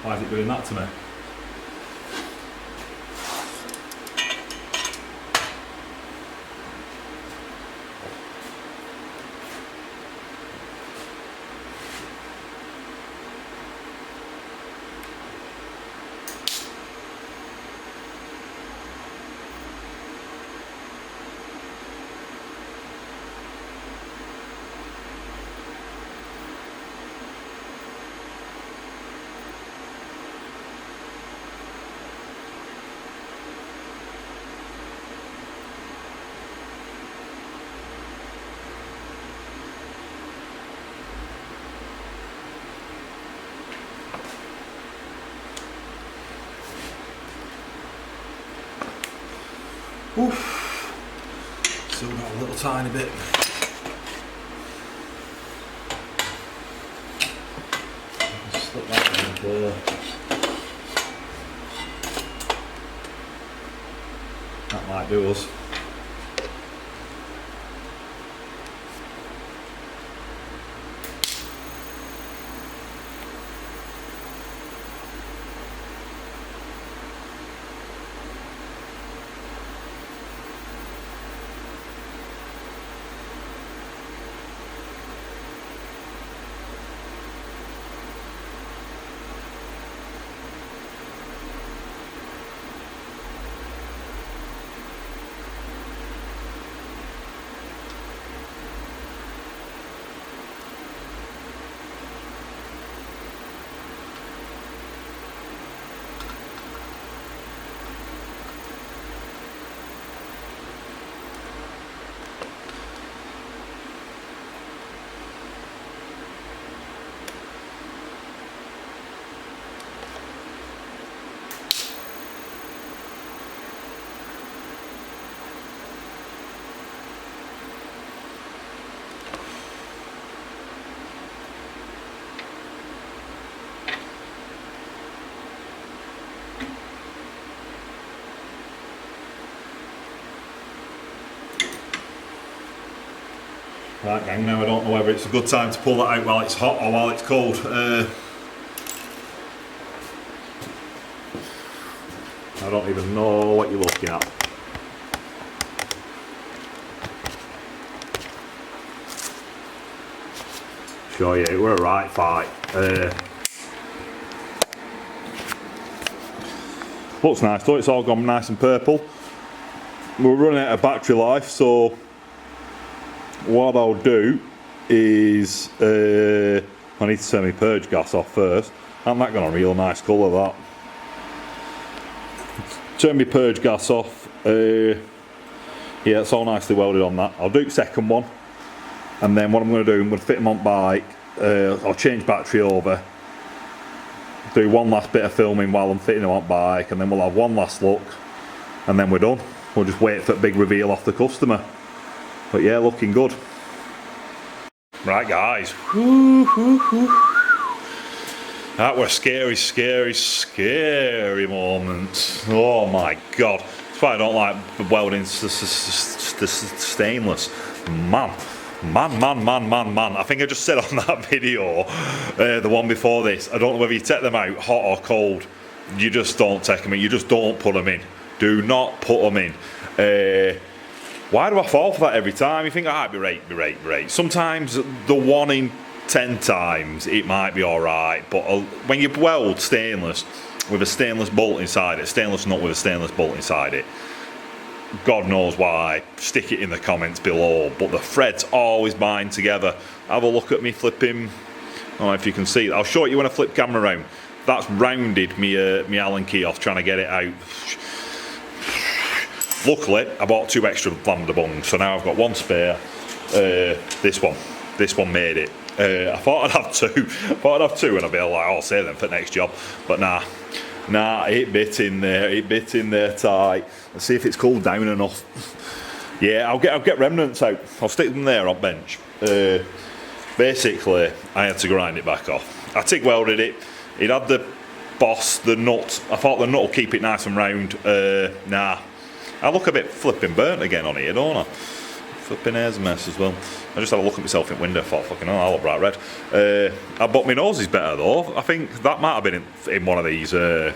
Why is it doing that to me? Oof. Still got a little tiny bit. Just slip that in there. That might do us. Right gang, now I don't know whether it's a good time to pull that out while it's hot or while it's cold. I don't even know what you're looking at. Show you, it were a right fight. Looks nice though, it's all gone nice and purple. We're running out of battery life, so what I'll do is I need to turn my purge gas off first. Hasn't that got a real nice colour, that? Turn my purge gas off. Yeah, it's all nicely welded on that. I'll do the second one, and then what I'm going to do, I'm going to fit them on bike. I'll change battery over, do one last bit of filming while I'm fitting them on bike, and then we'll have one last look, and then we're done. We'll just wait for the big reveal off the customer. But yeah, looking good. Right guys, that were scary, scary, scary moments. Oh my god, that's why I don't like welding stainless. Man. I think I just said on that video, the one before this, I don't know whether you take them out hot or cold. You just don't take them in, you just don't put them in. Do not put them in. Why do I fall for that every time? You think, be right. Sometimes the 1 in 10 times it might be alright, but when you weld stainless with a stainless bolt inside it, stainless nut with a stainless bolt inside it, God knows why, stick it in the comments below, but the threads always bind together. Have a look at me flipping, I don't know if you can see, I'll show you when I flip camera around. That's rounded me Allen key off trying to get it out. Luckily, I bought 2 extra lambda bungs, so now I've got 1 spare. This one made it. I thought I'd have 2. And I'd be like, I'll save them for the next job. But nah, it bit in there tight. Let's see if it's cooled down enough. Yeah, I'll get remnants out. I'll stick them there on bench. Basically, I had to grind it back off. I TIG welded it. It had the boss, the nut. I thought the nut will keep it nice and round. Nah. I look a bit flipping burnt again on here, don't I? Flipping hair's a mess as well. I just had a look at myself in the window, thought, fucking hell, I look bright red. But my nose is better though. I think that might have been in one of these, these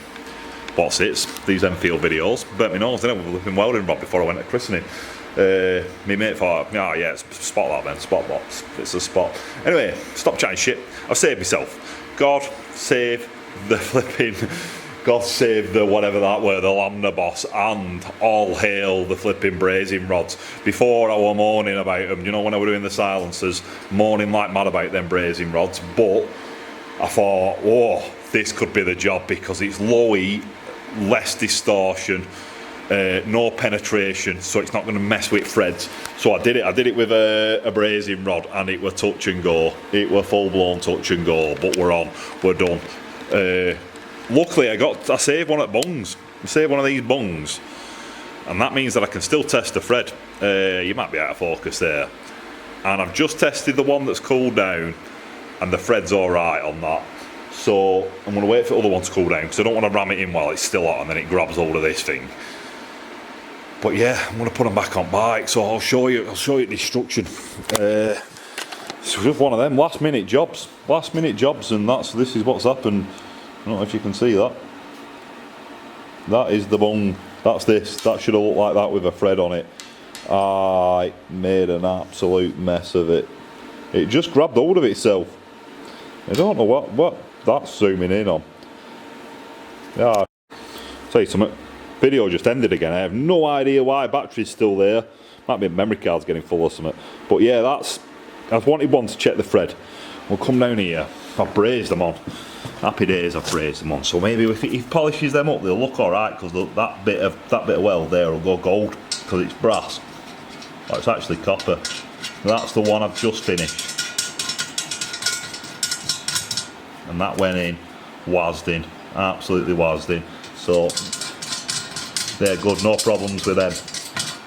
Enfield videos. Burnt my nose, didn't I, with a flipping welding rod before I went to christening. My mate thought, oh yeah, it's spot that then, spot box. It's a spot. Anyway, stop chatting shit. I've saved myself. God save the flipping... God save the whatever that were, the lambda boss, and all hail the flipping brazing rods. Before I were moaning about them, you know, when I were doing the silencers, moaning like mad about them brazing rods, but I thought, oh, this could be the job because it's low heat, less distortion, no penetration, so it's not going to mess with threads. So I did it with a brazing rod, and it were touch and go. It were full blown touch and go, but we're done. Luckily, I saved one at bungs. I saved one of these bungs, and that means that I can still test the thread. You might be out of focus there. And I've just tested the one that's cooled down, and the thread's alright on that. So I'm going to wait for the other one to cool down because I don't want to ram it in while it's still hot and then it grabs hold of this thing. But yeah, I'm going to put them back on bike, so I'll show you the instruction. It's just one of them last minute jobs, and this is what's happened. I don't know if you can see that. That is the bung. That's this. That should have looked like that with a thread on it. I made an absolute mess of it. It just grabbed hold of itself. I don't know what that's zooming in on. Yeah. Tell you something. Video just ended again. I have no idea why. Battery's still there. Might be memory card's getting full or something. But yeah, I've wanted one to check the thread. We'll come down here. I've brazed them on. Happy days, I've brazed them on. So maybe if he polishes them up, they'll look alright, because that bit of weld there will go gold because it's brass. Oh, it's actually copper. That's the one I've just finished. And that went in, wazzed in, absolutely wazzed in. So they're good, no problems with them.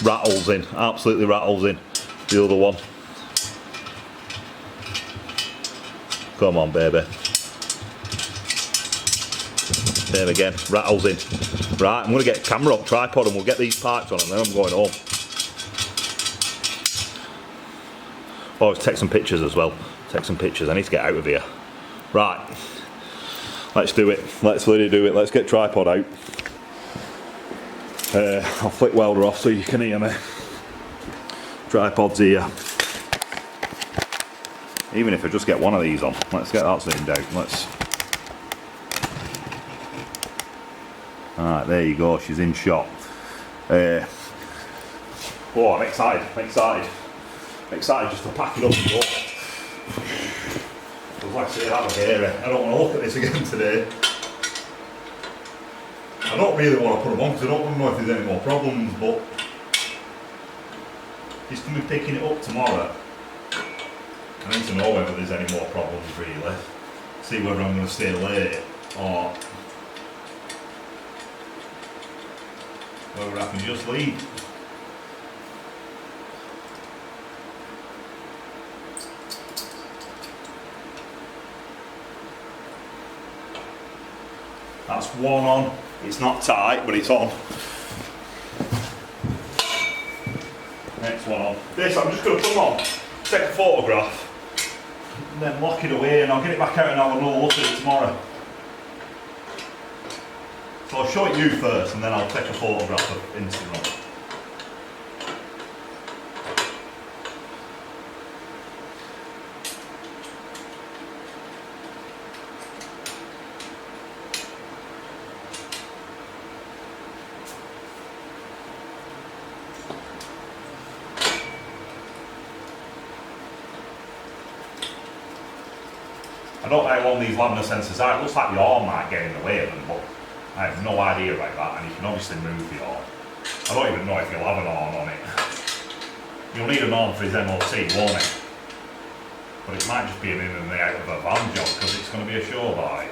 Rattles in, absolutely rattles in. The other one. Come on, baby. There again, rattles in. Right, I'm going to get camera up, tripod, and we'll get these parts on, and then I'm going home. Oh, let's take some pictures as well. Take some pictures. I need to get out of here. Right. Let's do it. Let's really do it. Let's get tripod out. I'll flick welder off so you can hear me. Tripod's here. Even if I just get one of these on. Let's get that zoomed out. Let's. Alright, there you go. She's in shot. Oh, I'm excited. I'm excited. I'm excited just to pack it up and go. Like I say, that was hairy. I don't want to look at this again today. I don't really want to put them on because I don't know if there's any more problems, but just to be picking it up tomorrow, I need to know whether there's any more problems really. See whether I'm going to stay late or whether I can just leave. That's one on. It's not tight, but it's on. Next one on. This, I'm just going to put them on, take a photograph, and then lock it away, and I'll get it back out and have another look at it tomorrow. So I'll show it you first, and then I'll take a photograph of Instagram. I don't know how long these lambda sensors are. It looks like the arm might get in the way of them, but I have no idea about that, and you can obviously move the arm. I don't even know if you'll have an arm on it. You'll need an arm for his MOT, won't it? But it might just be an in and out of a van job because it's going to be a show bike.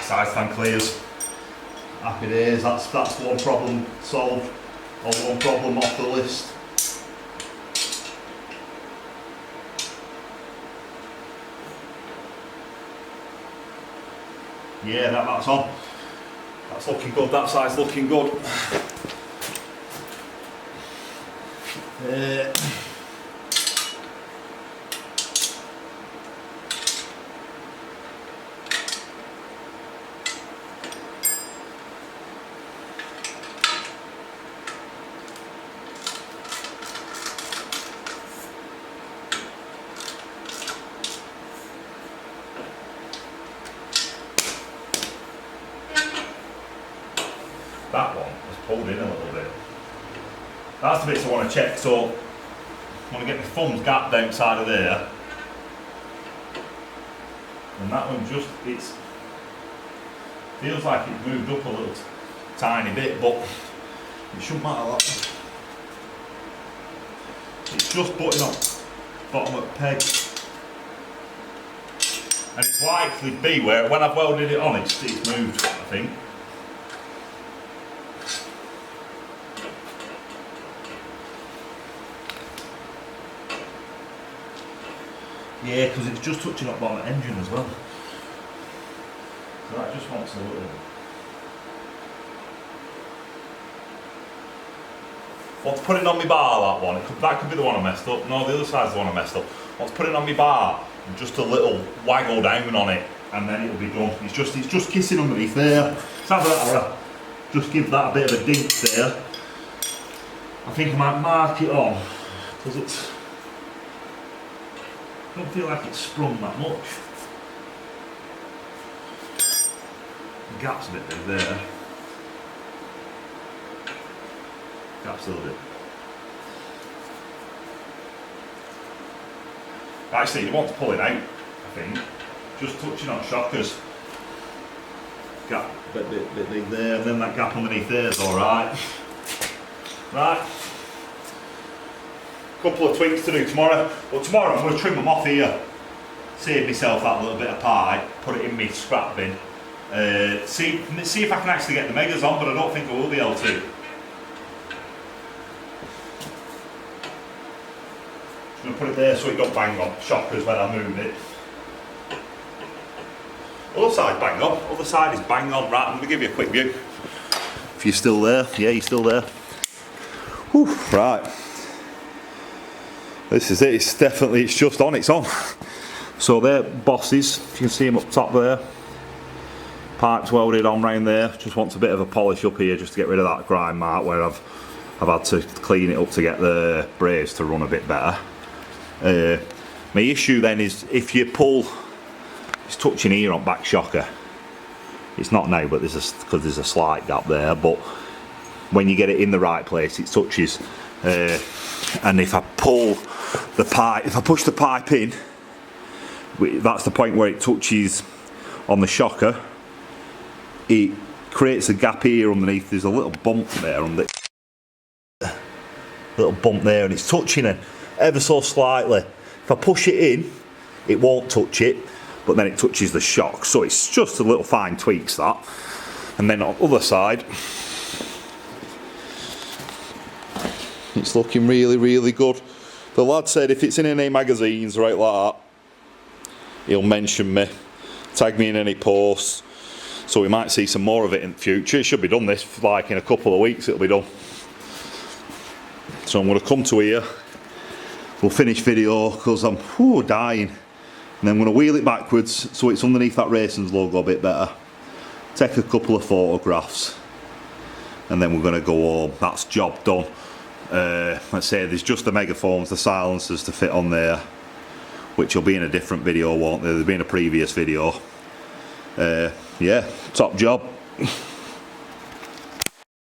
Side stand clears. Happy days, that's one problem solved, or one problem off the list. Yeah, that's on. That's looking good, that side's looking good. That one has pulled in a little bit. That's the bits I want to check, so I want to get my thumbs gapped outside of there. And that one just, feels like it's moved up a little tiny bit, but it shouldn't matter that. It's just butting on bottom of the peg. And it's likely to be where, when I've welded it on, it's moved, I think. Yeah, because it's just touching up on the engine as well. So that just wants a little. Want to put it on my bar, that one? That could be the one I messed up. No, the other side's the one I messed up. Want to put it on my bar, and just a little waggle down on it, and then it'll be done. It's just kissing underneath there. Let's have that. Just give that a bit of a dink there. I think I might mark it on, because it's. I don't feel like it's sprung that much. The gap's a bit big there. Gap's a little bit. Actually, you want to pull it out, I think. Just touching on shockers. Gap a bit big there, and then that gap underneath there is alright. Right. Couple of tweaks to do tomorrow, but tomorrow I'm going to trim them off here. save myself that little bit of pie, put it in my scrap bin. See if I can actually get the megas on, but I don't think I will be able to. Just going to put it there so it don't bang on shockers when I move it. Other side bang on, other side is bang on. Right, I'm going to give you a quick view. If you're still there, yeah, you're still there. Whew, right. This is it, it's definitely, it's just on, it's on. So they're bosses, you can see them up top there. Pipes welded on round there, just wants a bit of a polish up here just to get rid of that grime mark where I've had to clean it up to get the braze to run a bit better. My issue then is if you pull, it's touching here on back shocker. It's not now, but because there's a slight gap there, but when you get it in the right place it touches. And if I pull the pipe, if I push the pipe in, that's the point where it touches on the shocker, it creates a gap here underneath. There's a little bump there on the little bump there, and it's touching it ever so slightly. If I push it in, it won't touch it, but then it touches the shock. So it's just a little fine tweaks that. And then on the other side, it's looking really, really good. The lad said if it's in any magazines right like that, he'll mention me, tag me in any posts, so we might see some more of it in the future. It should be done this, like in a couple of weeks it'll be done. So I'm going to come to here, we'll finish video because I'm dying, and then I'm going to wheel it backwards so it's underneath that Racing's logo a bit better, take a couple of photographs, and then we're going to go home. That's job done. Let's say there's just the megaphones, the silencers to fit on there, which will be in a different video, won't they? They'll be in a previous video. Yeah, top job.